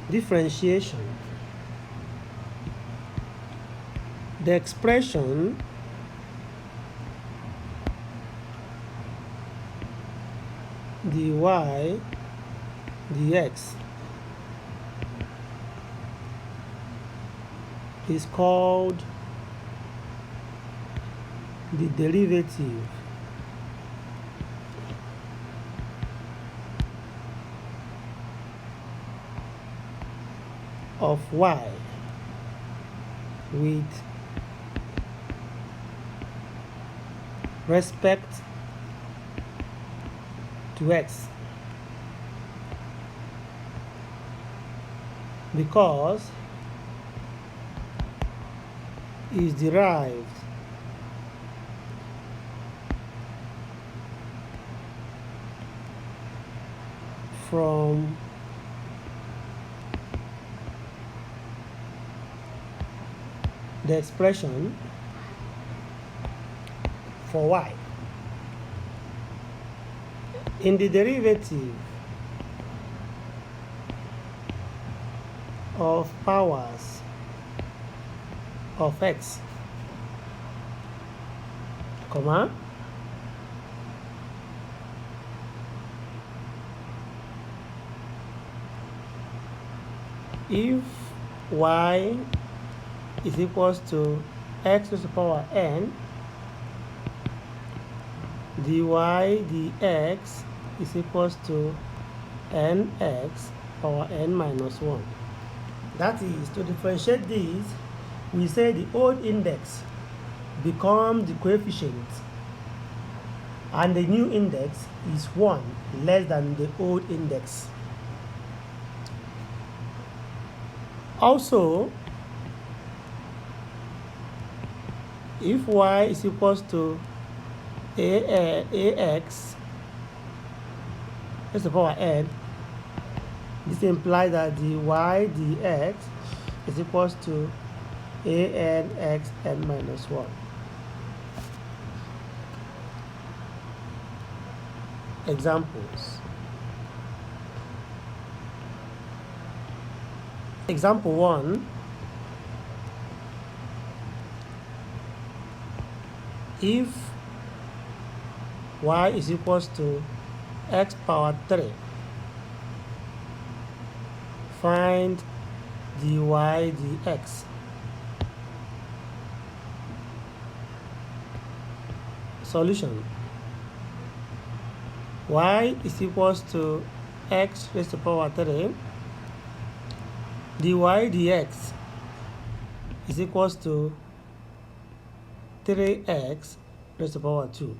differentiation. The expression dy dx is called the derivative of y with respect to x, because it is derived from the expression for y. In the derivative of powers of x, comma, if y is equals to x to the power n, dy dx is equals to nx power n minus 1. That is, to differentiate these, we say the old index becomes the coefficient and the new index is 1 less than the old index. Also, if y is equals to ax to the power n, this implies that dy dx is equals to anx n minus 1. Examples. Example 1. If y is equals to x power 3, find dy dx. Solution. Y is equals to x raised to the power 3. Dy dx is equals to 3x raised to the power 2.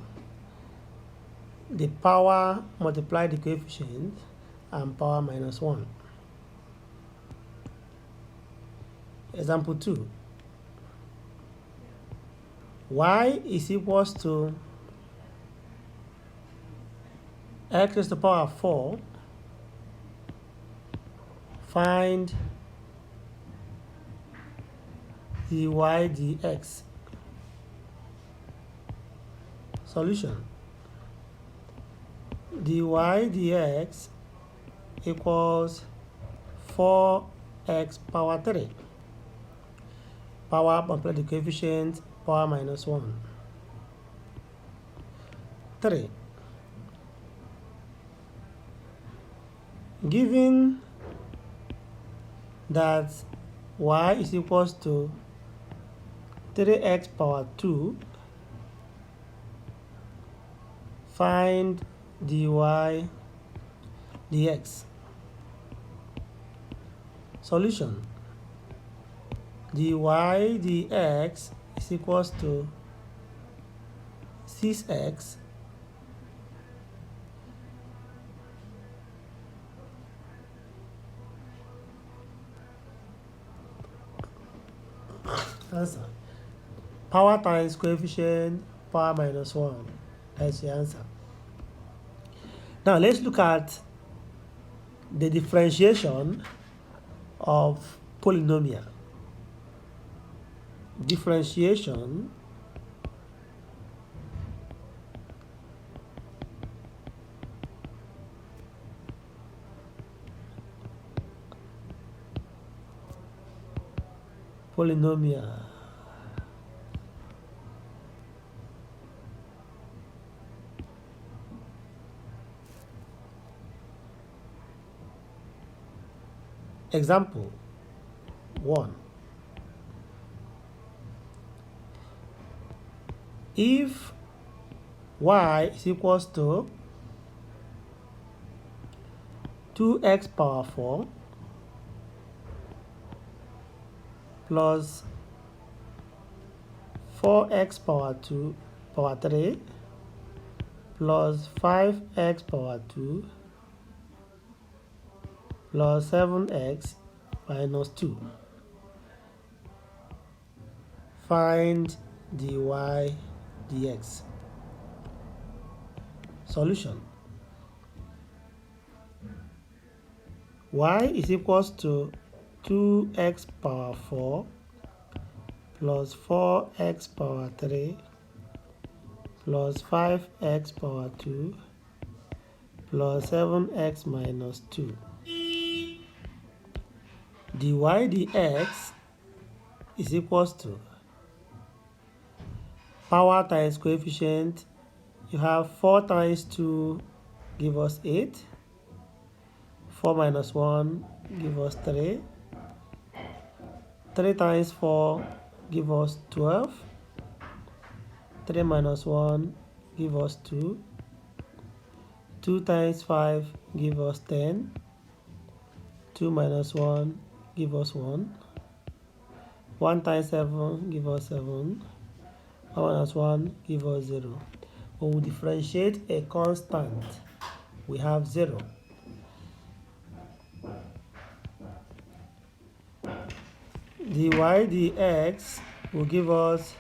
The power multiply the coefficient and power minus 1. Example 2. Y is equals to x raised to the power 4. Find dy dx. Solution. Dy dx equals 4x power 3. Power multiply the coefficient, power minus 1. 3. Given that y is equals to 3x power 2, find dy dx. Solution. Dy dx is equals to 6x answer. Power times coefficient, power minus 1. That's the answer. Now let's look at the differentiation of polynomial. Differentiation polynomial. Example 1. If y is equals to 2x power 4 plus 4x power 3 plus 5x power 2 plus 7x minus 2. Find dy dx. Solution. Y is equals to 2x power 4 plus 4x power 3 plus 5x power 2 plus 7x minus 2. Dy dx is equals to power times coefficient. You have 4 times 2 give us 8. 4 minus 1 give us 3. 3 times 4 give us 12. 3 minus 1 give us 2. 2 times 5 give us 10. 2 minus 1 give us 1. 1 times 7 give us 7. 1 minus 1 give us 0. When we differentiate a constant, we have 0. Dy dx will give us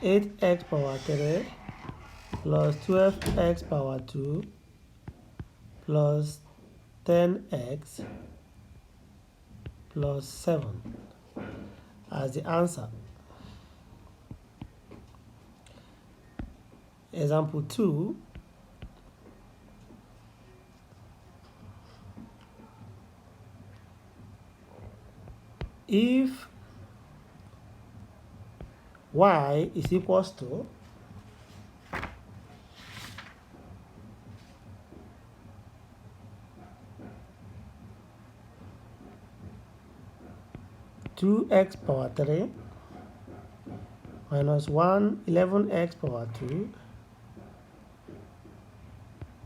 8x power 3 plus 12x power 2 plus 10x plus 7 as the answer. Example 2. If y is equals to 2x power 3 minus 11x power 2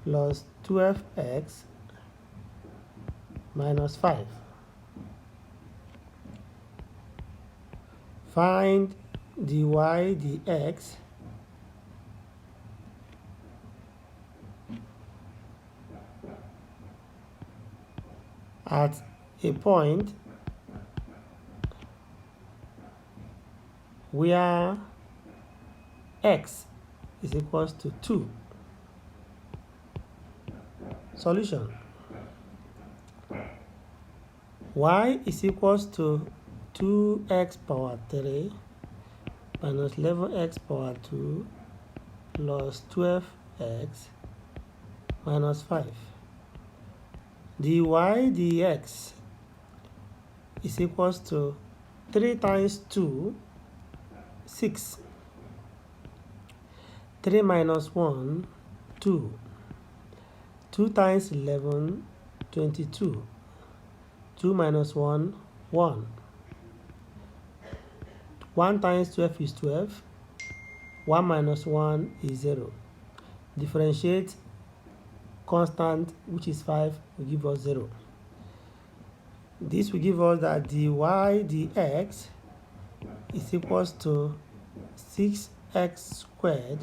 plus 12x minus 5. Find dy dx at a point where x is equals to 2. Solution. Y is equals to 2x power 3 minus 11x power 2 plus 12x minus 5. Dy dx is equals to 3 times 2, 6. 3 minus 1, 2. 2 times 11, 22. 2 minus 1, 1. 1 times 12 is 12. 1 minus 1 is 0. Differentiate constant, which is 5, will give us 0. This will give us that dy dx is equals to 6x squared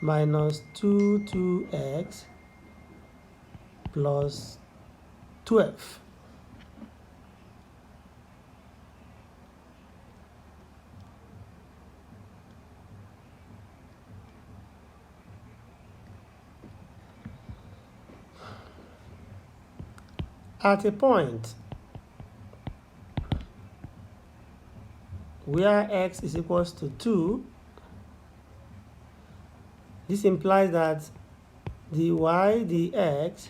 minus 2x plus 12. At a point where x is equals to 2, this implies that dy dx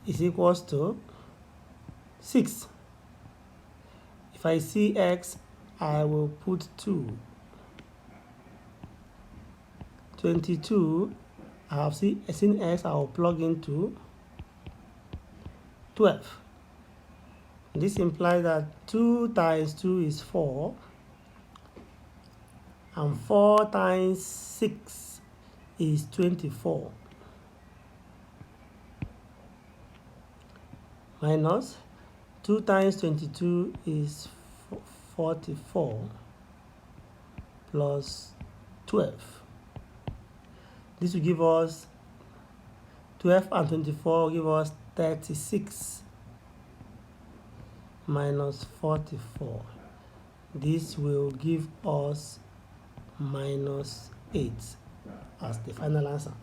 is equals to 6. If I see x, I will put 2. 22, I have seen x, I will plug into 12. This implies that 2 times 2 is 4, and 4 times 6 is 24, minus 2 times 22 is 44, plus 12. This will give us 12 and 24 will give us 36 minus 44. This will give us minus 8 as the final answer.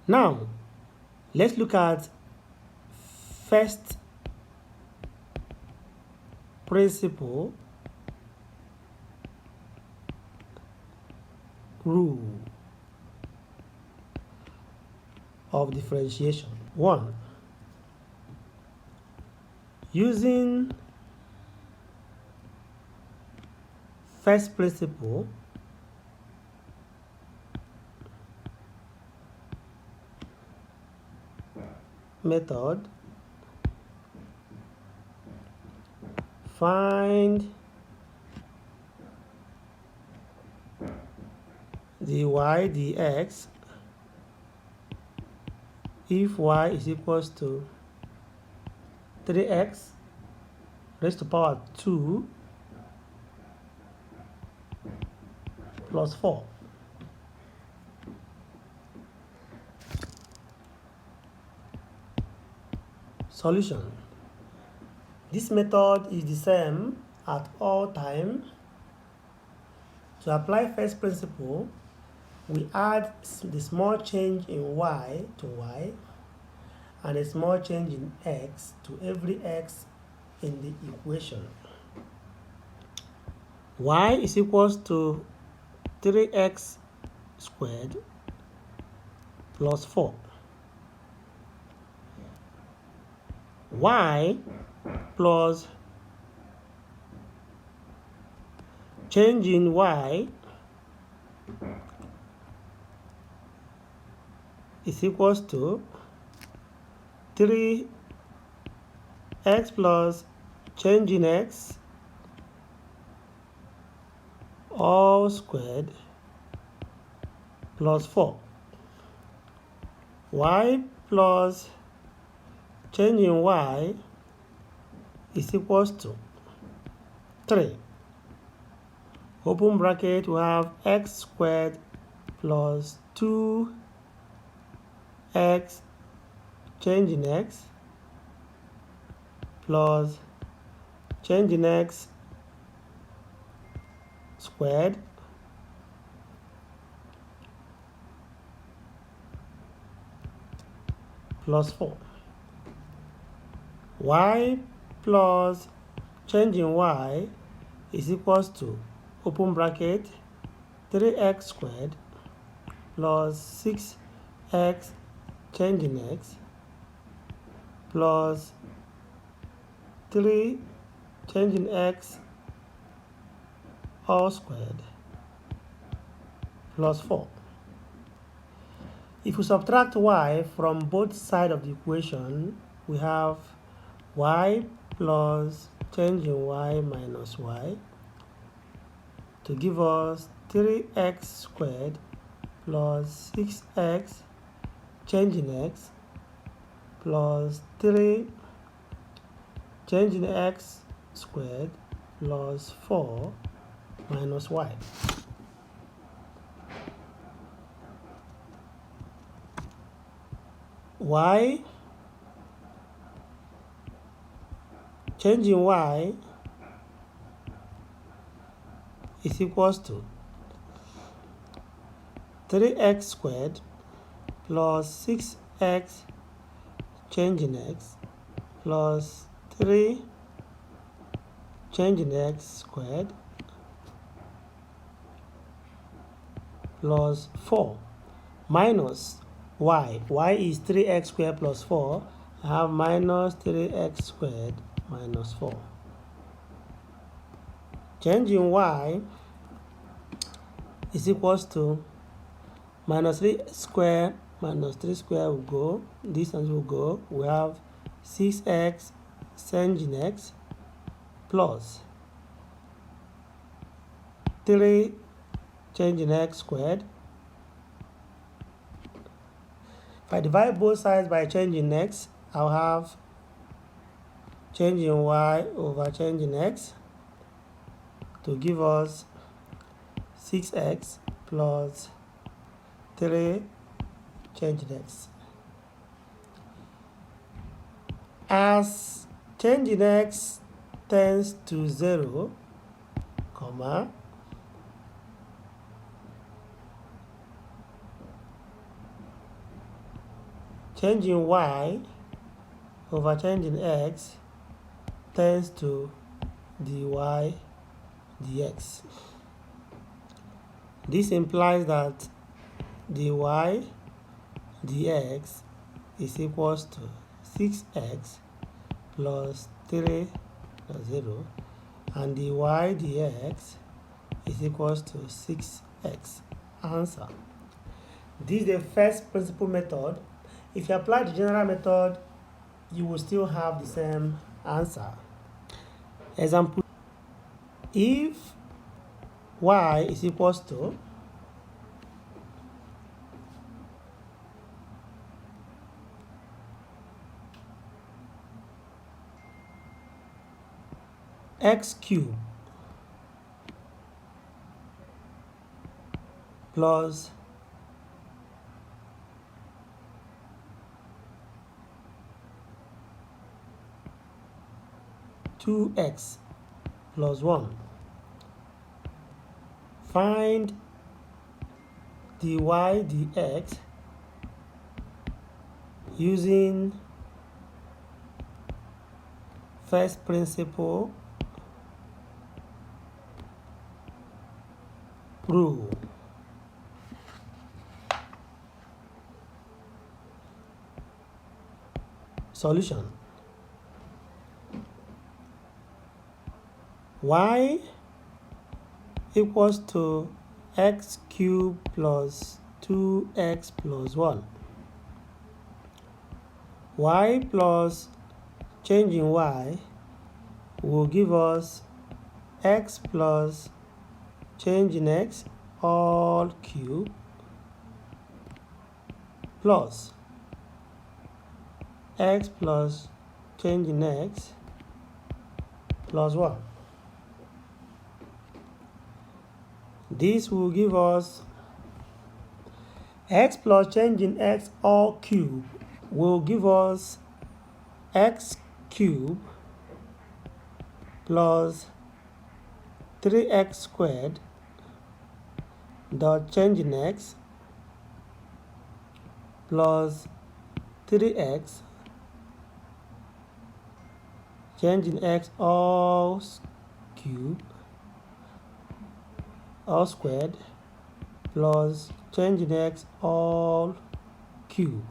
Now, let's look at first principle rule of differentiation. 1. Using first principle, method, find dy dx if y is equals to 3x raised to power 2 plus 4. Solution. This method is the same at all times. To apply first principle, we add the small change in y to y and a small change in x to every x in the equation. Y is equals to 3x squared plus 4. Y plus change in y is equals to 3x plus change in x all squared plus 4. Y plus change in y is equals to 3. Open bracket, we have x squared plus 2x change in x plus change in x squared plus 4. Y plus change in y is equals to, open bracket, 3x squared plus 6x change in x plus 3 change in x all squared plus 4. If we subtract y from both sides of the equation, we have y plus change in y minus y to give us 3x squared plus 6x change in x plus 3 change in x squared plus 4 minus y. Y change in y is equals to 3x squared plus 6x change in x plus 3 change in x squared plus 4 minus y. Y is 3x squared plus 4, I have minus 3x squared minus 4. Changing y is equals to minus 3 square minus 3 square will go, distance will go. We have 6x changing x plus 3 changing x squared. If I divide both sides by changing x, I'll have changing y over changing x to give us 6x plus 3 changing x. As changing x tends to 0, comma, changing y over changing x tends to dy dx. This implies that dy dx is equals to 6x plus 3 plus 0, and dy dx is equals to 6x. Answer. This is the first principal method. If you apply the general method, you will still have the same answer. Example: if y is equals to x cubed plus 2x plus 1. Find dy dx using first principle rule. Solution: y equals to x cubed plus 2x plus 1. Y plus changing y will give us x plus changing x all cubed plus x plus changing x plus 1. This will give us x plus changing x all cubed will give us x cubed plus 3x squared dot changing x plus 3x changing x all cubed all squared plus changing x all cubed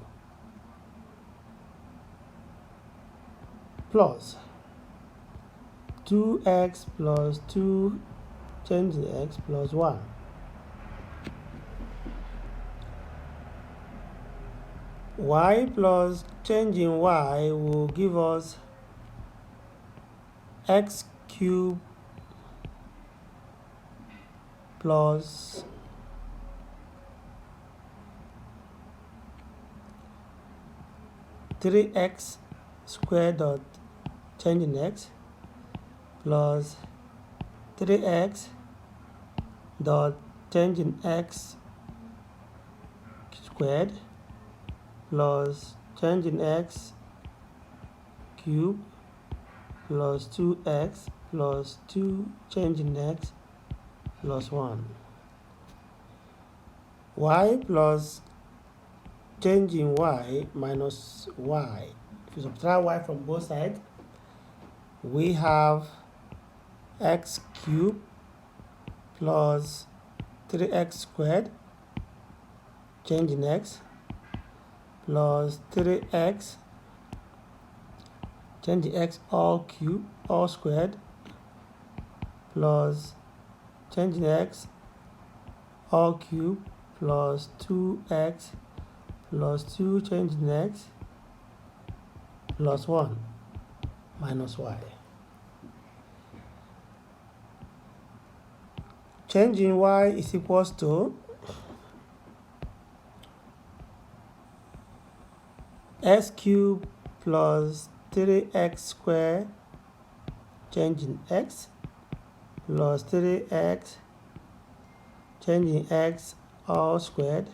plus 2x plus 2 changing x plus 1. Y plus changing y will give us x cubed plus 3x squared dot changing x plus 3x dot changing x squared plus changing x cubed plus 2x plus 2 changing x plus 1. Y plus changing y minus y. If you subtract y from both sides, we have x cubed plus 3x squared changing x plus 3x change the x all cube all squared plus change the x all cube plus 2x plus 2 change the x plus 1 minus y. Changing y is equals to x cubed plus 3x squared changing x plus 3x changing x all squared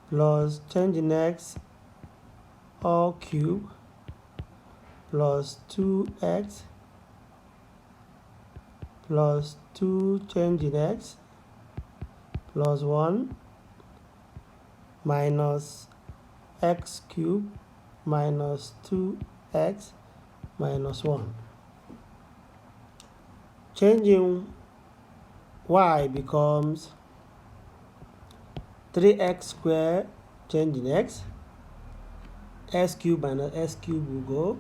plus changing x all cubed plus 2x plus 2 changing x plus 1 minus x cubed minus 2x minus 1. Changing y becomes 3x squared changing x cubed minus x cubed will go,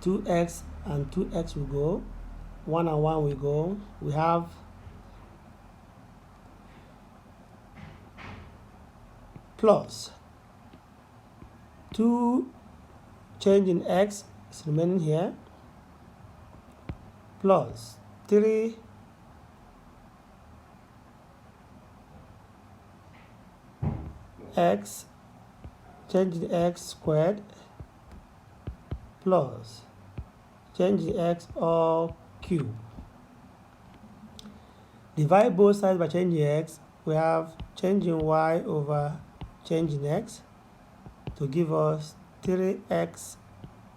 2x and 2x will go, 1 and 1 will go. We have plus 2 changing x is remaining here plus 3 x changing x squared plus changing x all cubed. Divide both sides by changing x. We have changing y over changing x to give us 3x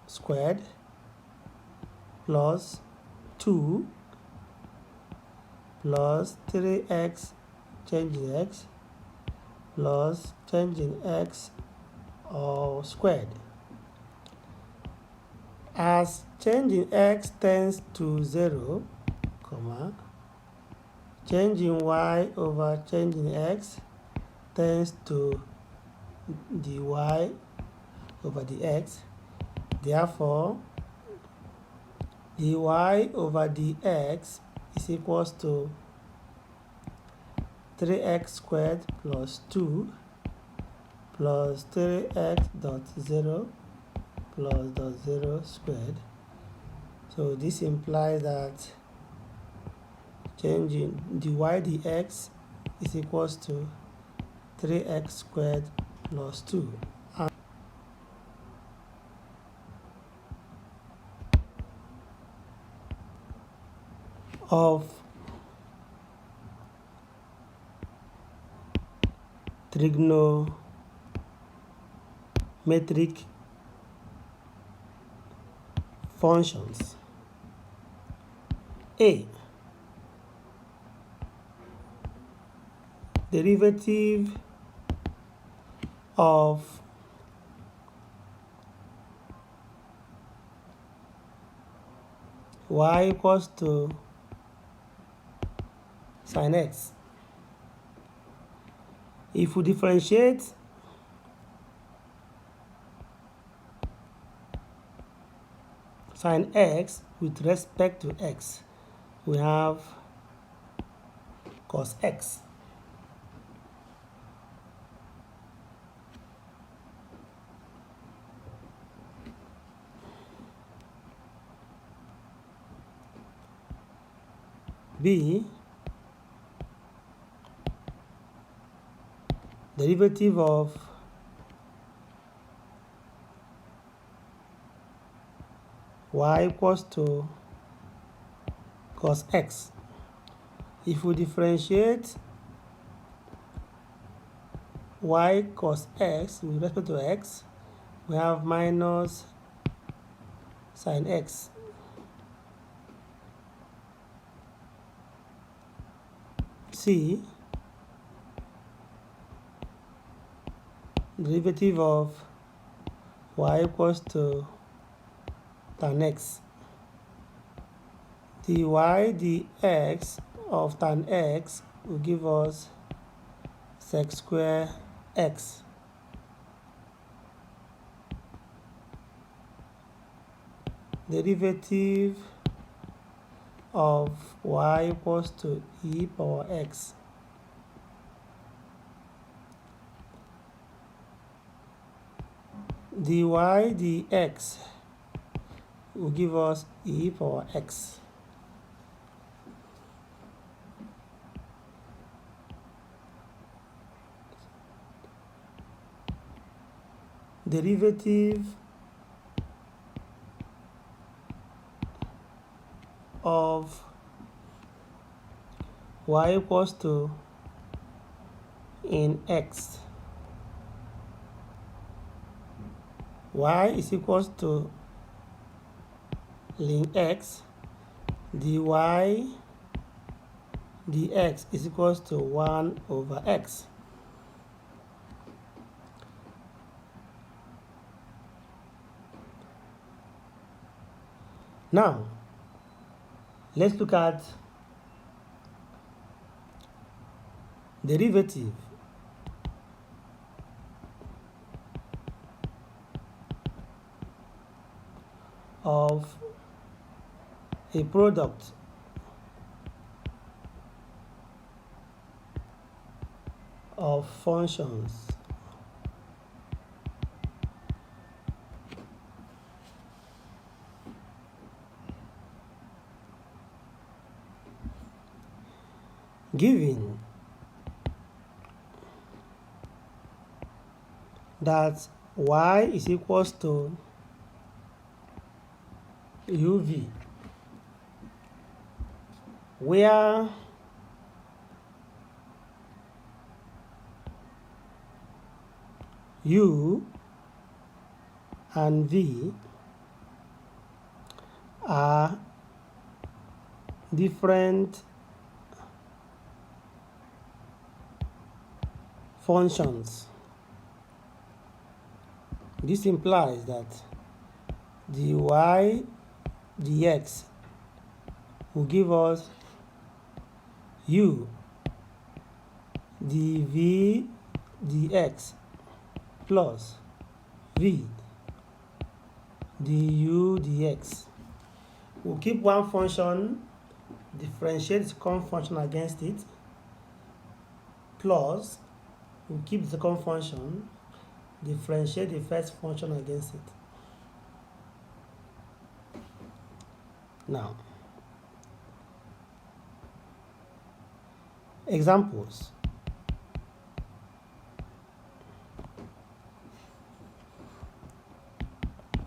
squared plus 2 plus 3x changing x plus changing x all squared. As changing x tends to 0, comma, changing y over changing x tends to dy over dx. Therefore, dy over dx is equals to 3x squared plus 2 plus 3x dot 0 plus dot 0 squared. So this implies that changing dy dx is equals to 3x squared plus 2. Of trigonometric functions. A. Derivative of y equals to sin x. If we differentiate sin x with respect to x, we have cos x. B. Derivative of y equals to cos x. If we differentiate y cos x with respect to x, we have minus sin x. C. Derivative of y equals to tan x. Dy dx of tan x will give us sec square x. derivative of y equals to e power x dy dx will give us e power x. Derivative of y equals to in x, y is equals to ln x, dy dx is equals to 1 over x. Now, let's look at derivative of a product of functions given that y is equals to uv, where u and v are different functions. This implies that dy dx will give us u dv dx plus v du dx. We'll keep one function, differentiate the second function against it, plus we'll keep the second function, differentiate the first function against it. Now, examples.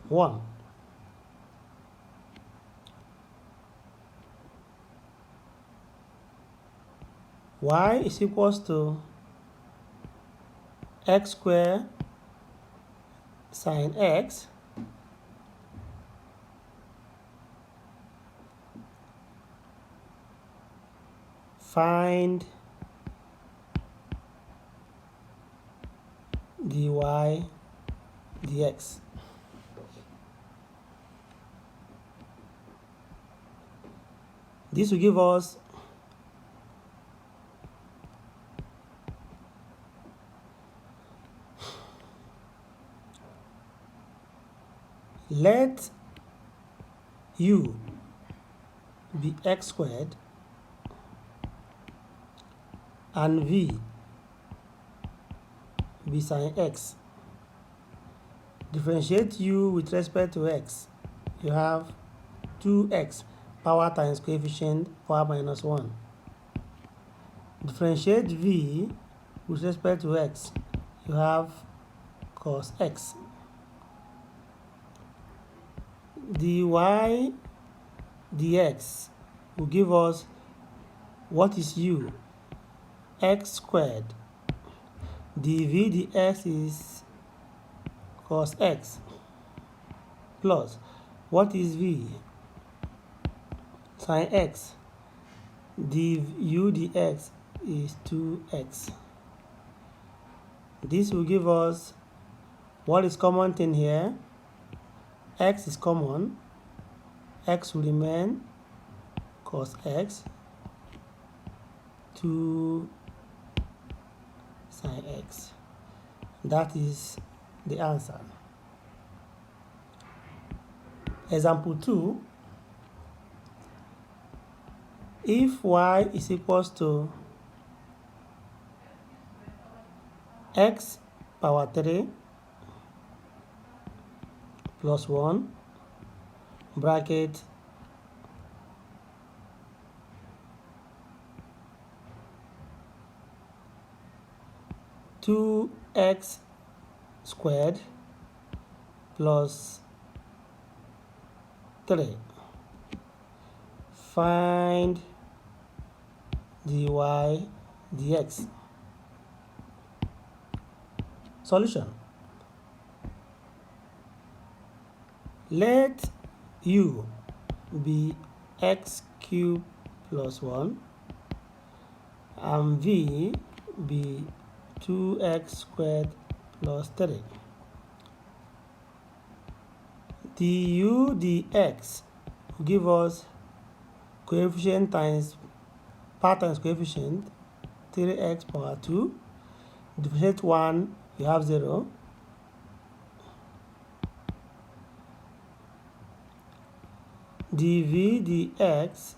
One, y is equals to x squared sine x find dy dx. This will give us let u be x squared and v be sine x. Differentiate u with respect to x. You have 2x power times coefficient power minus 1. Differentiate v with respect to x. You have cos x. dy dx will give us what is u? X squared. dv dx is cos x plus what is v? Sin x. du dx is 2x. This will give us what is common thing here. X is common. X will remain cos x 2 sin x. That is the answer. Example 2, if y is equals to x power 3 plus 1 bracket 2x squared plus 3. Find dy dx. Solution. Let u be x cubed plus 1 and v be 2x squared plus 3. Du dx will give us coefficient times part times coefficient, 3x power 2. Differentiate 1, you have 0. dv dx,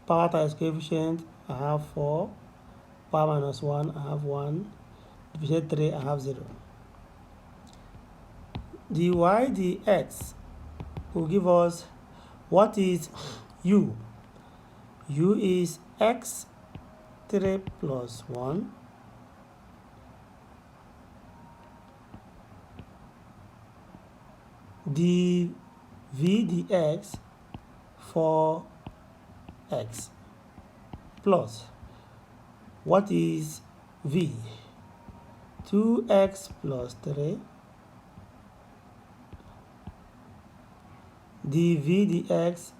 power times coefficient, I have 4. Power minus 1, I have 1. Differentiate 3, I have 0. dy dx will give us what is u. U is x 3 plus 1 dv dx 4x plus what is v, 2x plus 3 dv dx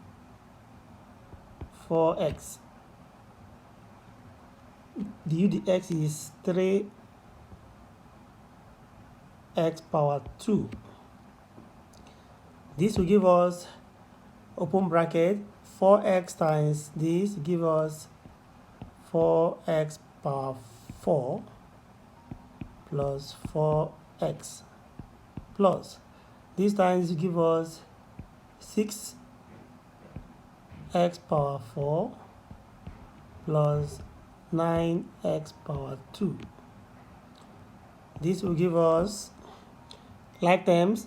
4x. du dx is 3x power 2. This will give us, open bracket, 4x times this give us 4x power 4 plus 4x plus this times give us 6x power 4 plus 9x power 2. This will give us, like terms,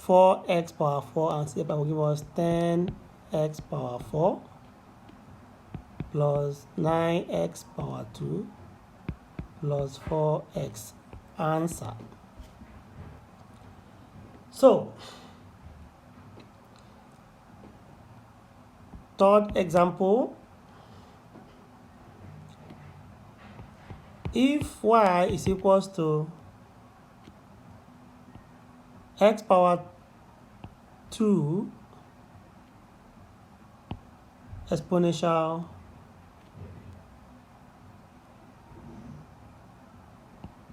4x power 4 and 6 will give us 10x power 4 plus 9x power 2 plus 4x. Answer. So, third example, if y is equals to x power 2 exponential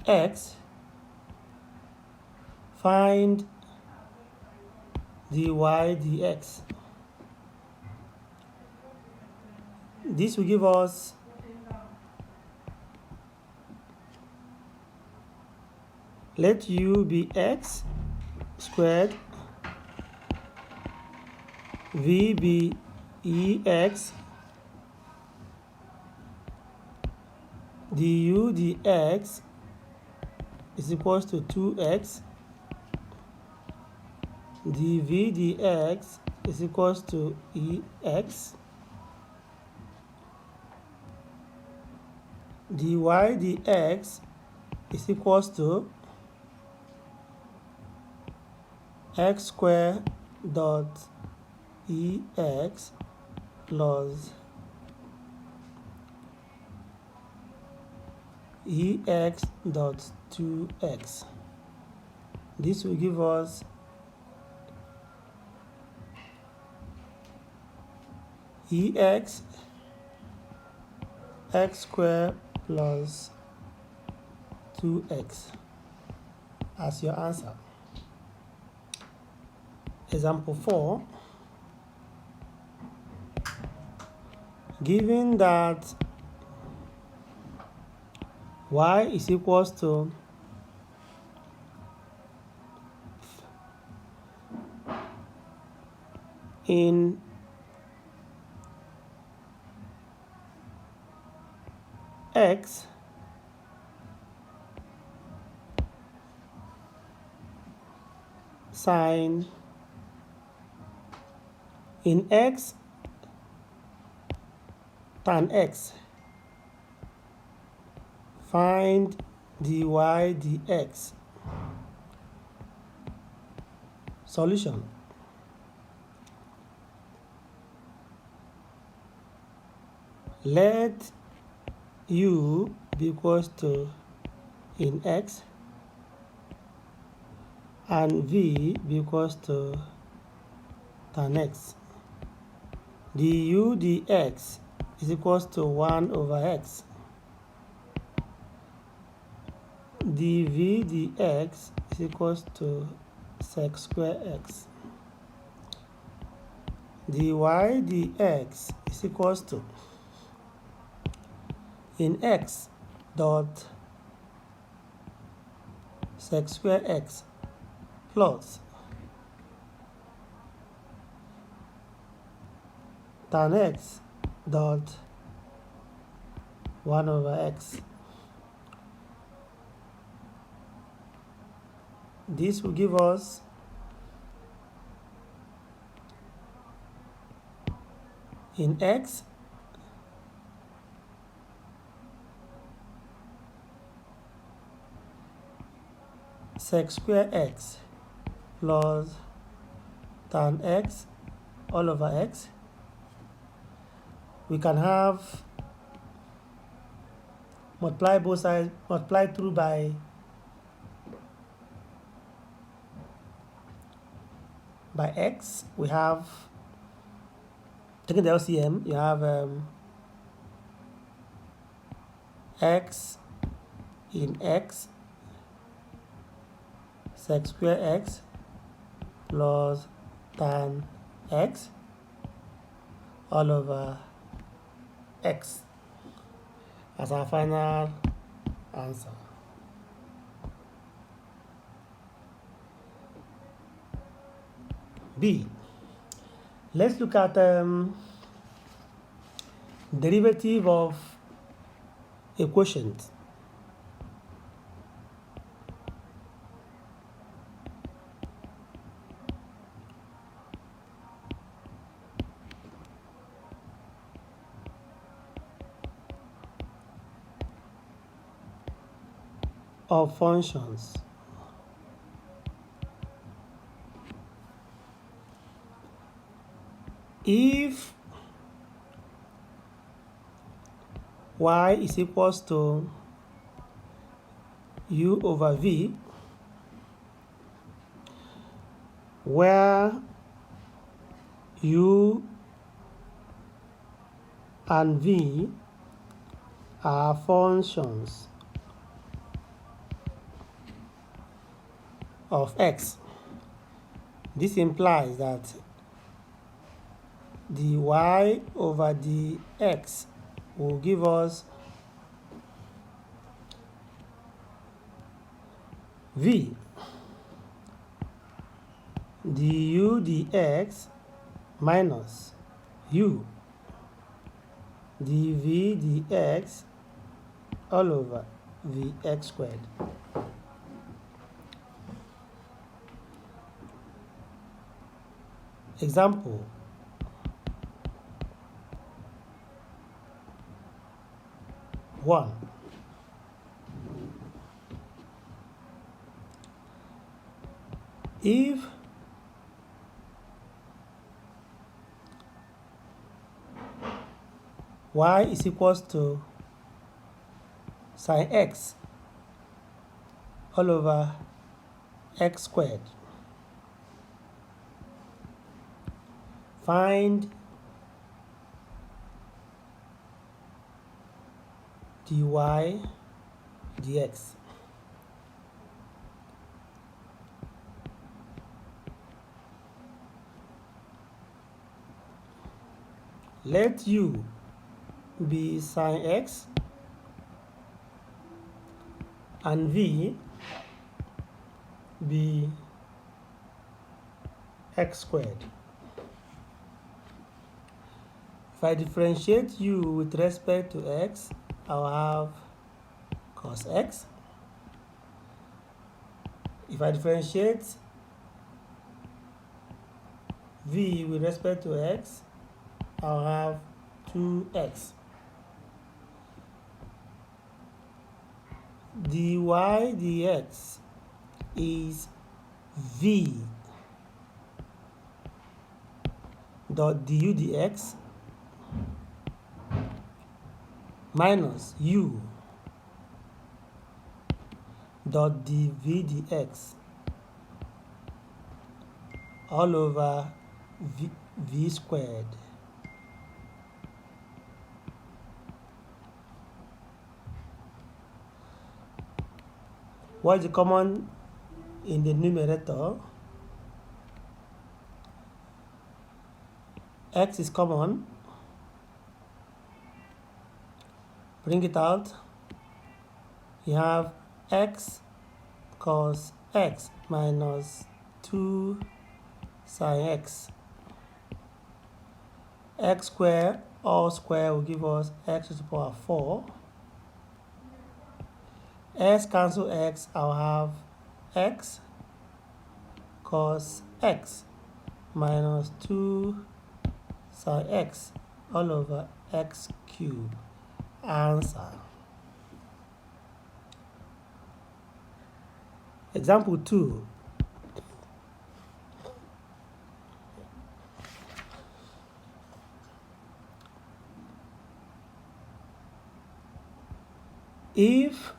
x, find dy dx. This will give us let u be x squared, v be ex, du dx is equals to 2x, dv dx is equals to ex, dy dx is equals to x squared dot ex plus ex dot 2x. This will give us ex x squared plus 2x as your answer. Example 4, given that y is equals to . in x sine in x tan x. Find dy dx. Solution. Let u be equals to in x and v be equals to tan x. Du dx is equals to 1 over x. dv dx is equals to sec square x. dy dx is equals to in x dot sec square x plus tan x dot 1 over x. This will give us in x sec square x plus tan x all over x. We can have multiply both sides, multiply through by x. We have, taking the LCM, you have x in x sec square x plus tan x all over x as our final answer. B. Let's look at derivative of a quotient. Of functions. If y is equals to u over v, where u and v are functions of x, this implies that dy over dx will give us v du dx minus u dv dx all over vx squared. Example. One. If y is equals to sine x all over x squared, find dy dx. Let u be sine x and v be x squared. If I differentiate u with respect to x, I'll have cos x. If I differentiate v with respect to x, I'll have 2x. dy dx is v dot du dx minus u dot dv dx all over v squared. What is the common in the numerator? X is common. Bring it out. You have x cos x minus 2 sin x. X squared all square will give us x to the power 4. X cancel x, I'll have x cos x minus 2 sin x all over x cubed. Answer. Example 2. If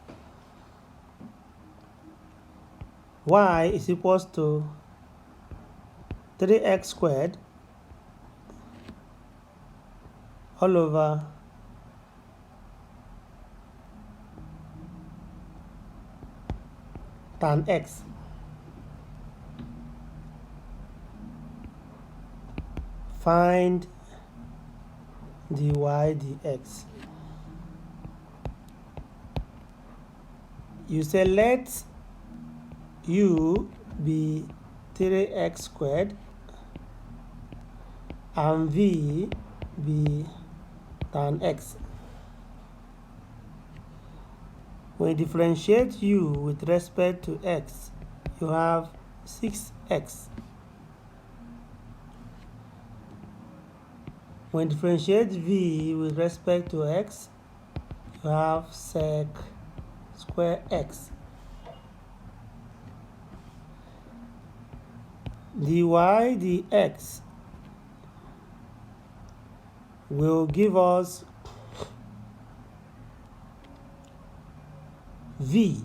y is equals to 3x squared all over tan x, find dy dx. You say let u be 3x squared and v be tan x. When you differentiate u with respect to x, you have 6x. When you differentiate v with respect to x, you have sec square x. dy dx will give us v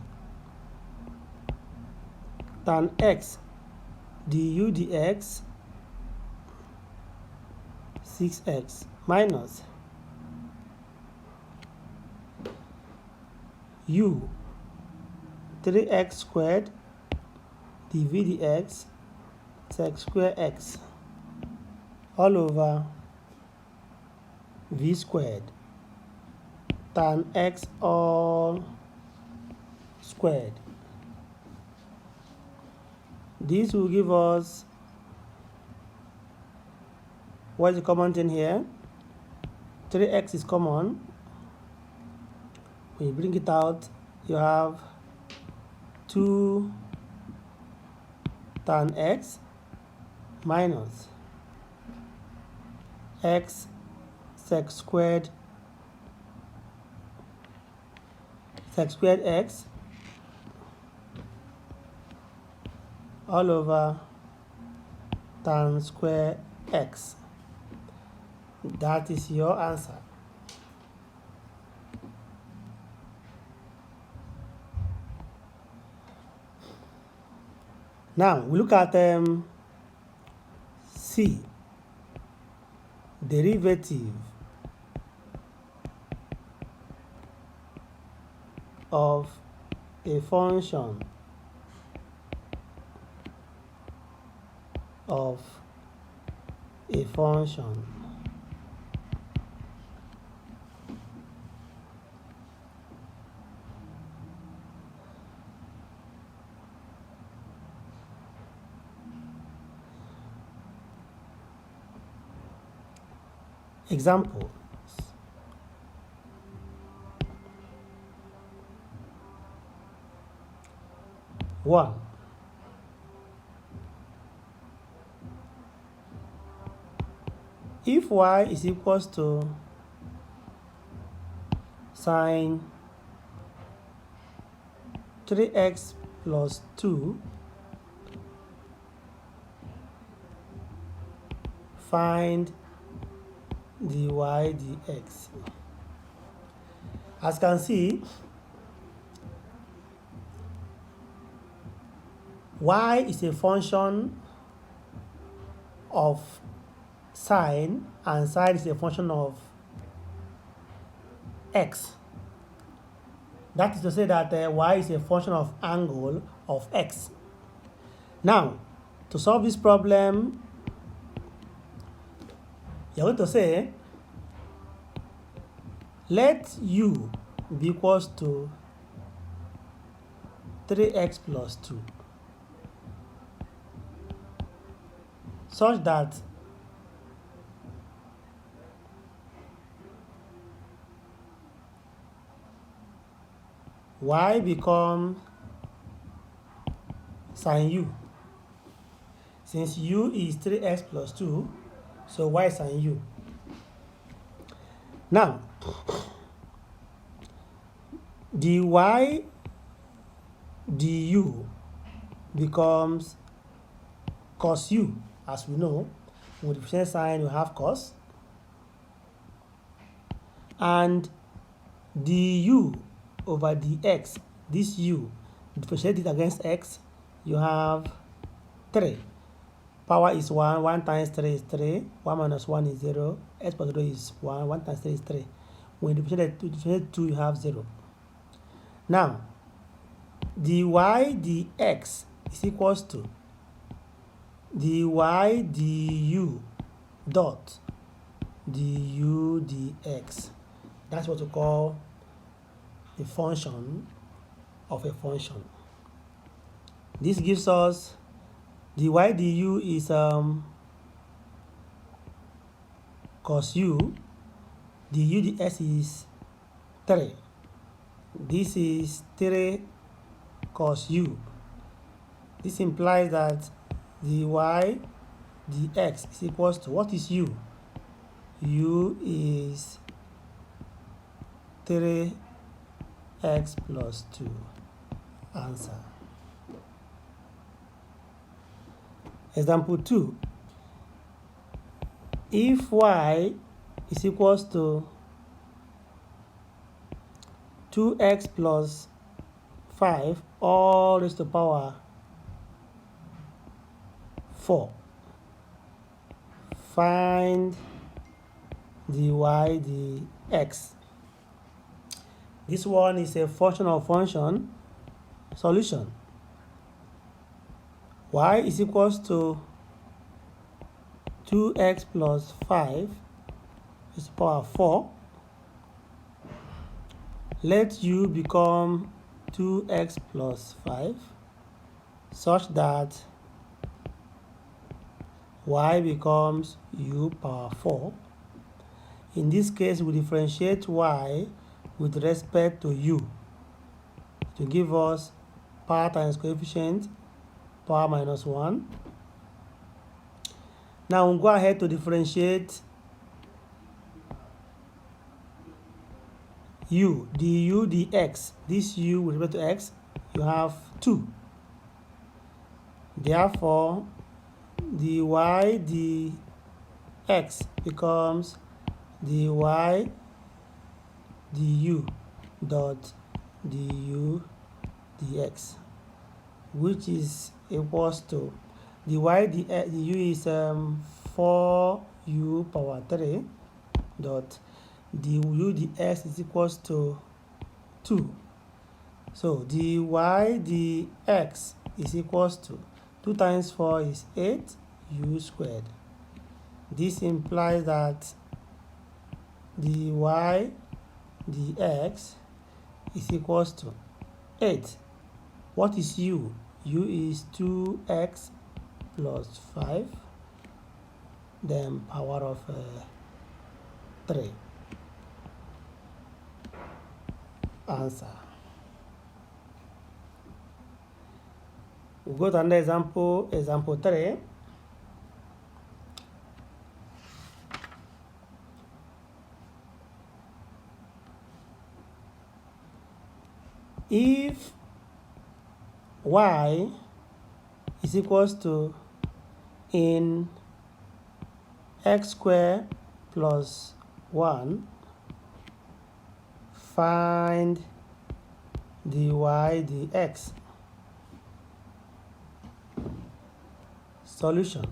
tan x du dx 6x minus u 3x squared dv dx sec square x all over v squared tan x all squared. This will give us, what is the common thing here? 3x is common. When you bring it out, you have 2 tan x minus x sec squared x all over tan square x. That is your answer. Now we look at C, derivative of a function of a function. Example. One. If y is equals to sine 3x plus 2, find dy dx. As you can see, y is a function of sine, and sine is a function of x. That is to say that y is a function of angle of x. Now, to solve this problem, you're going to say, let u be equals to 3x plus 2, such that y becomes sine u. Since u is 3x plus 2, so y is sine u. Now, dy du becomes cos u. As we know, with differentiate sine, we have cos. And du over dx, this u, differentiate it against x, you have 3. Power is 1, 1 times 3 is 3, 1 minus 1 is 0, x plus 0 is 1, 1 times 3 is 3. When you differentiate 2, you have 0. Now, dy dx is equals to dy du dot du dx. That's what we call the function of a function. This gives us dy du is cos u, du dx is 3. This is 3 cos u. This implies that dy dx is equals to, what is u? U is 3x plus 2. Answer. Example 2. If y is equals to 2x plus 5 all raised to the power 4, find dy dx. This one is a function of function solution. Y is equals to 2x plus 5 is the power 4. Let u become 2x plus 5 such that y becomes u power 4. In this case, we differentiate y with respect to u to give us power times coefficient, power minus 1. Now we'll go ahead to differentiate u, du dx. This u with respect to x, you have 2. Therefore, dy dx becomes dy du dot du dx, which is equals to dy du is 4u power 3 dot du dx is equals to 2. So dy dx is equals to 2 times 4 is 8 u squared. This implies that dy dx is equals to 8. What is u? U is 2x plus 5, then power of 3. Answer. We go to another example, example 3. If y is equals to in x squared plus 1, find dy dx. Solution.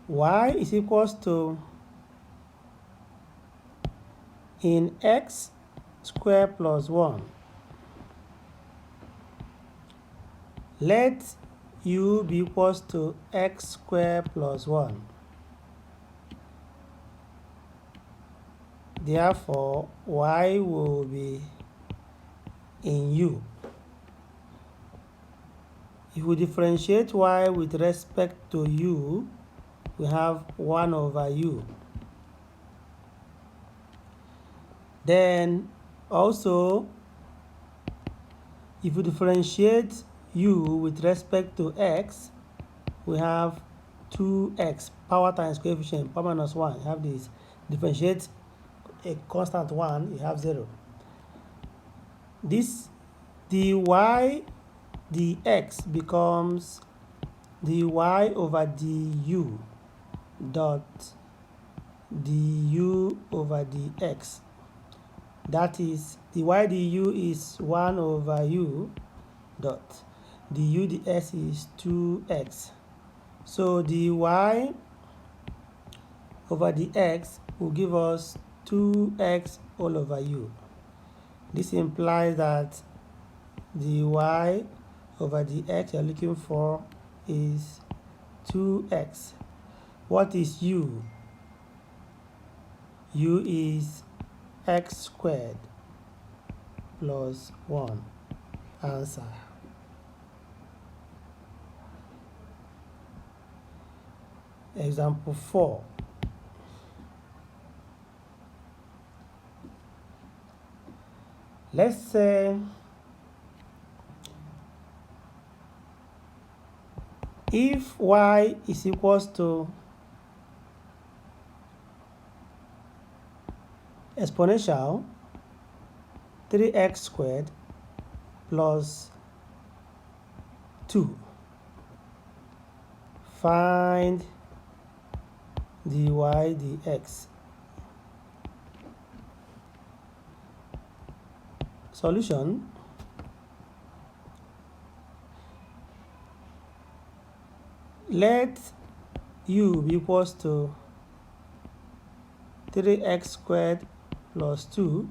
Y is equals to in x squared plus 1. Let u be equals to x squared plus 1. Therefore, y will be in u. If we differentiate y with respect to u, we have 1 over u. Then also, if we differentiate u with respect to x, we have 2x, power times coefficient, power minus 1. You have this. Differentiate a constant 1, you have 0. This dy dx becomes dy over du dot du over dx. That is, dy du is 1 over u dot du dx is 2x. So dy over dx will give us 2x all over u. This implies that dy over dx you're looking for is 2x. What is u? U is x squared plus 1. Answer. Example 4. Let's say if y is equals to exponential 3x squared plus 2, find dy dx. Solution. Let u be equals to 3x squared plus 2.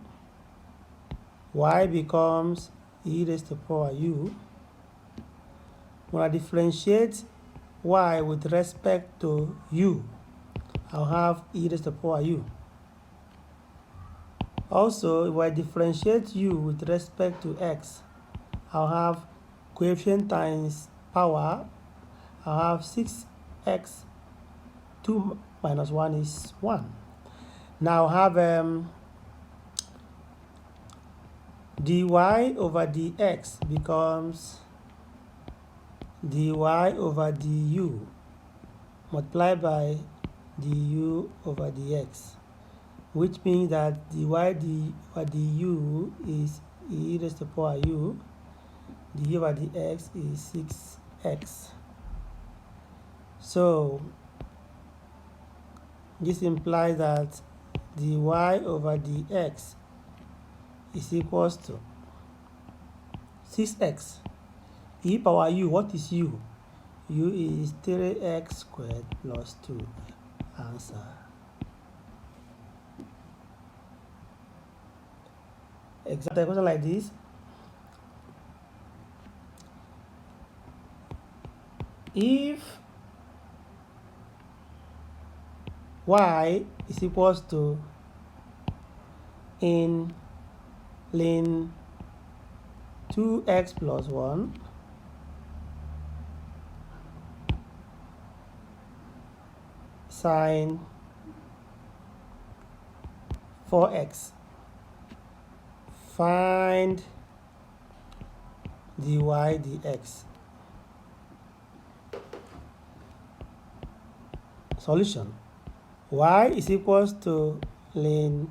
Y becomes e raised to the power u. When I differentiate y with respect to u, I'll have e raised to the power u. Also, if I differentiate u with respect to x, I'll have coefficient times power. I'll have 6x. 2 minus 1 is 1. Now I have dy over dx becomes dy over du multiplied by du over dx, which means that dy over du is e raised to the power u, du over dx is 6x. So this implies that dy over dx is equals to 6x. E power u, what is u? U is 3x squared plus 2. Answer. Example question like this. If y is equals to in ln 2x plus 1, sine 4x. Find dy dx. Solution. Y is equals to ln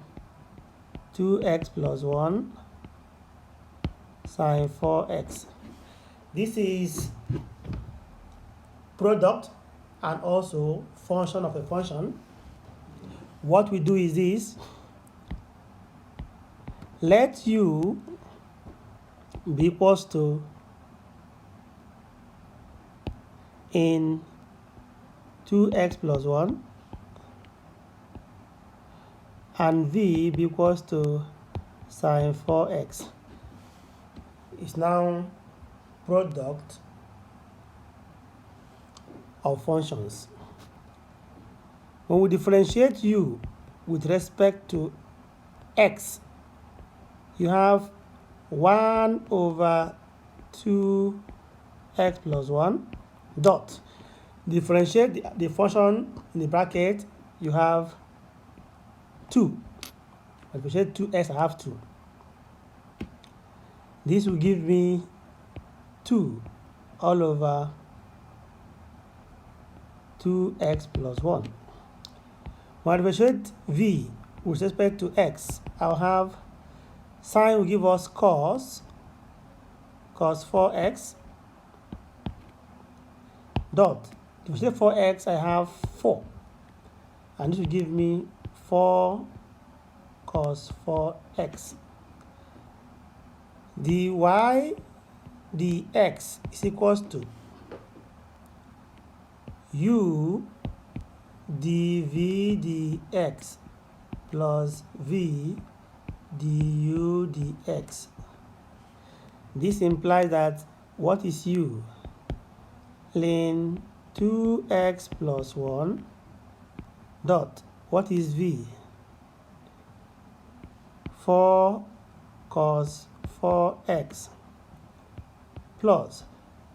2x plus 1 sine 4x. This is product and also function of a function. What we do is this: let u be equals to in 2x plus 1 and v be equals to sine 4x. It's now product of functions. When we differentiate u with respect to x, you have 1 over 2x plus 1 dot. Differentiate the function in the bracket, you have 2. Differentiate 2x, I have 2. This will give me 2 all over 2x plus 1. When I differentiate v with respect to x, I'll have sine will give us cos 4x dot. Differentiate 4x, I have 4. And this will give me 4 cos 4x. dy dx is equals to u dv dx plus v du dx. This implies that what is u? Ln 2x plus 1 dot. What is v? 4 cos 4x plus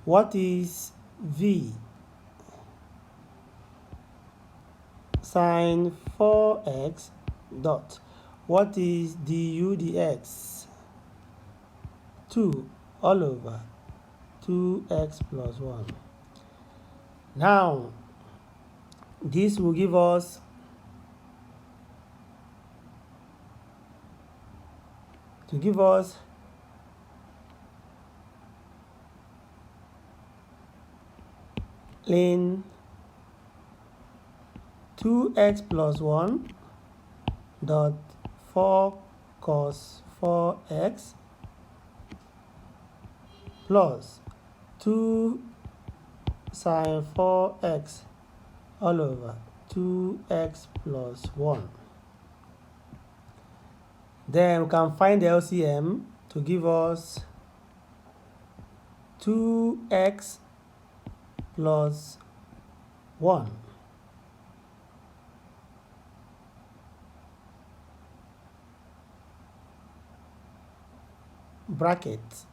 what is v? Sine 4x dot. What is du dx? 2 all over 2x plus 1. Now, this will give us ln 2x plus 1 dot 4 cos 4x plus 2 sine 4x all over 2x plus 1. Then we can find the LCM to give us 2x plus 1 bracket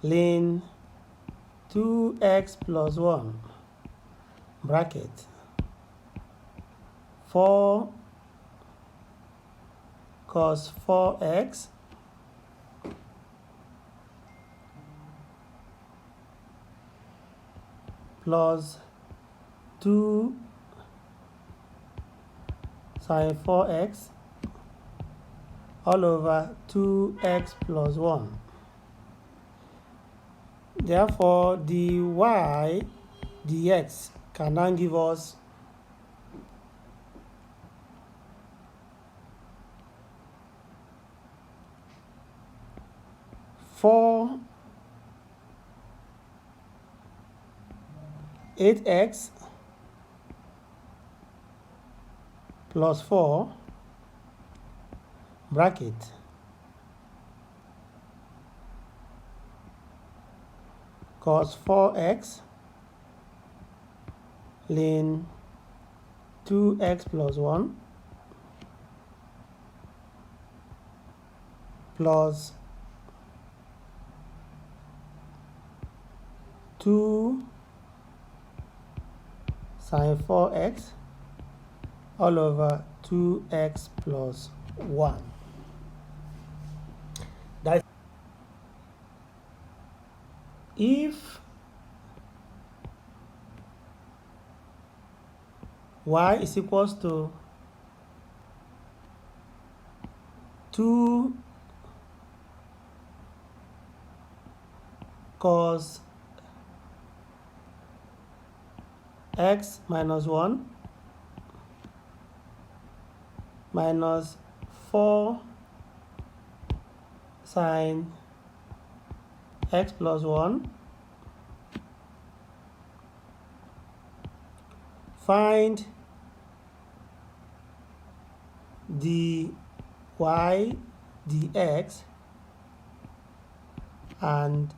ln 2x plus 1 bracket 4 cos 4x plus 2 sine 4x all over 2x plus 1. Therefore, dy dx can now give us 4 8x plus 4 bracket cos 4x ln 2x plus 1 plus 2 sine 4x all over 2x plus 1. That if y is equals to 2 cos x minus 1 minus 4 sine x plus 1, find dy dx and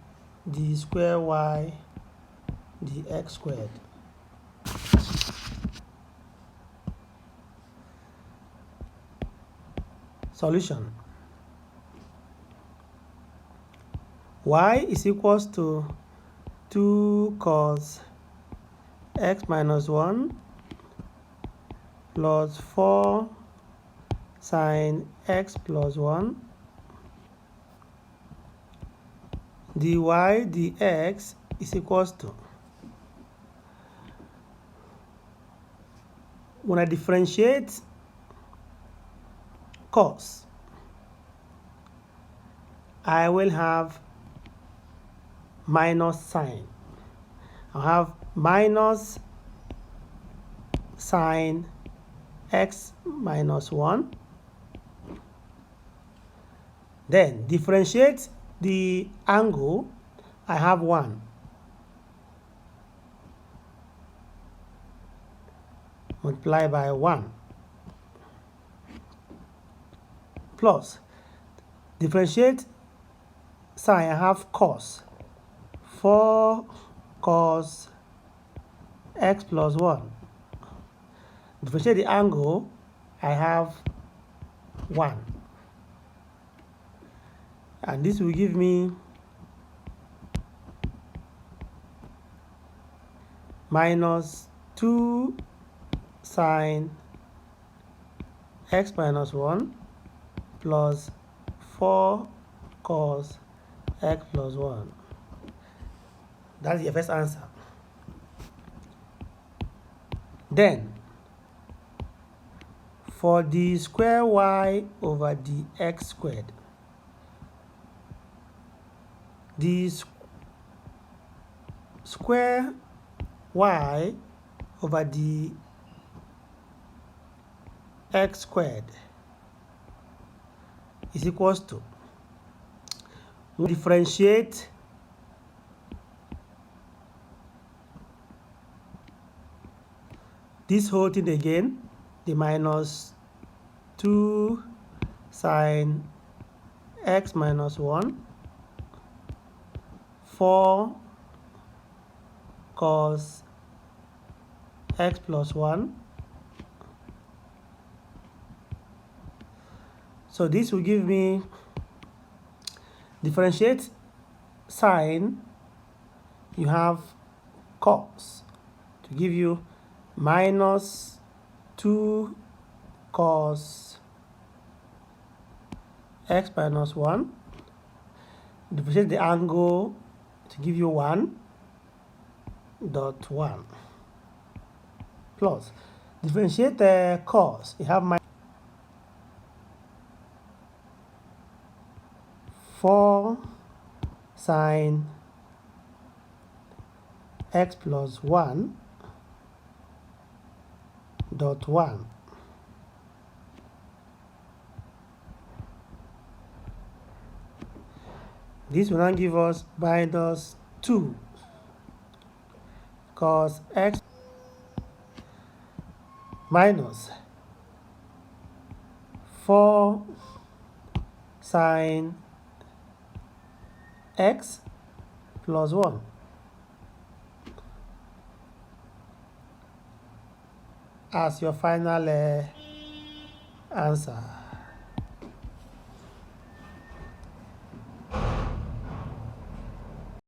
d square y dx squared. Solution. Y is equals to 2 cos x minus 1 plus 4 sine x plus 1 dy dx is equals to, when I differentiate cos, I will have minus sign. I'll have minus sine x minus 1. Then differentiate the angle, I have 1. Multiply by 1. Plus, differentiate sine, I have cos. 4 cos x plus 1. Differentiate the angle, I have 1. And this will give me minus 2 sine x minus 1 plus 4 cos x plus 1. That's your first answer. Then, for the square y over dx squared, the square y over the x squared is equals to, we differentiate this whole thing again, the minus 2 sine x minus 1, 4 cos x plus 1. So this will give me, differentiate sine, you have cos, to give you minus 2 cos x minus 1. Differentiate the angle to give you 1.1. Plus, differentiate the cos, you have minus 4 sine x plus 1 dot 1. This will now give us minus 2 cos x minus 4 sine x plus 1 as your final answer.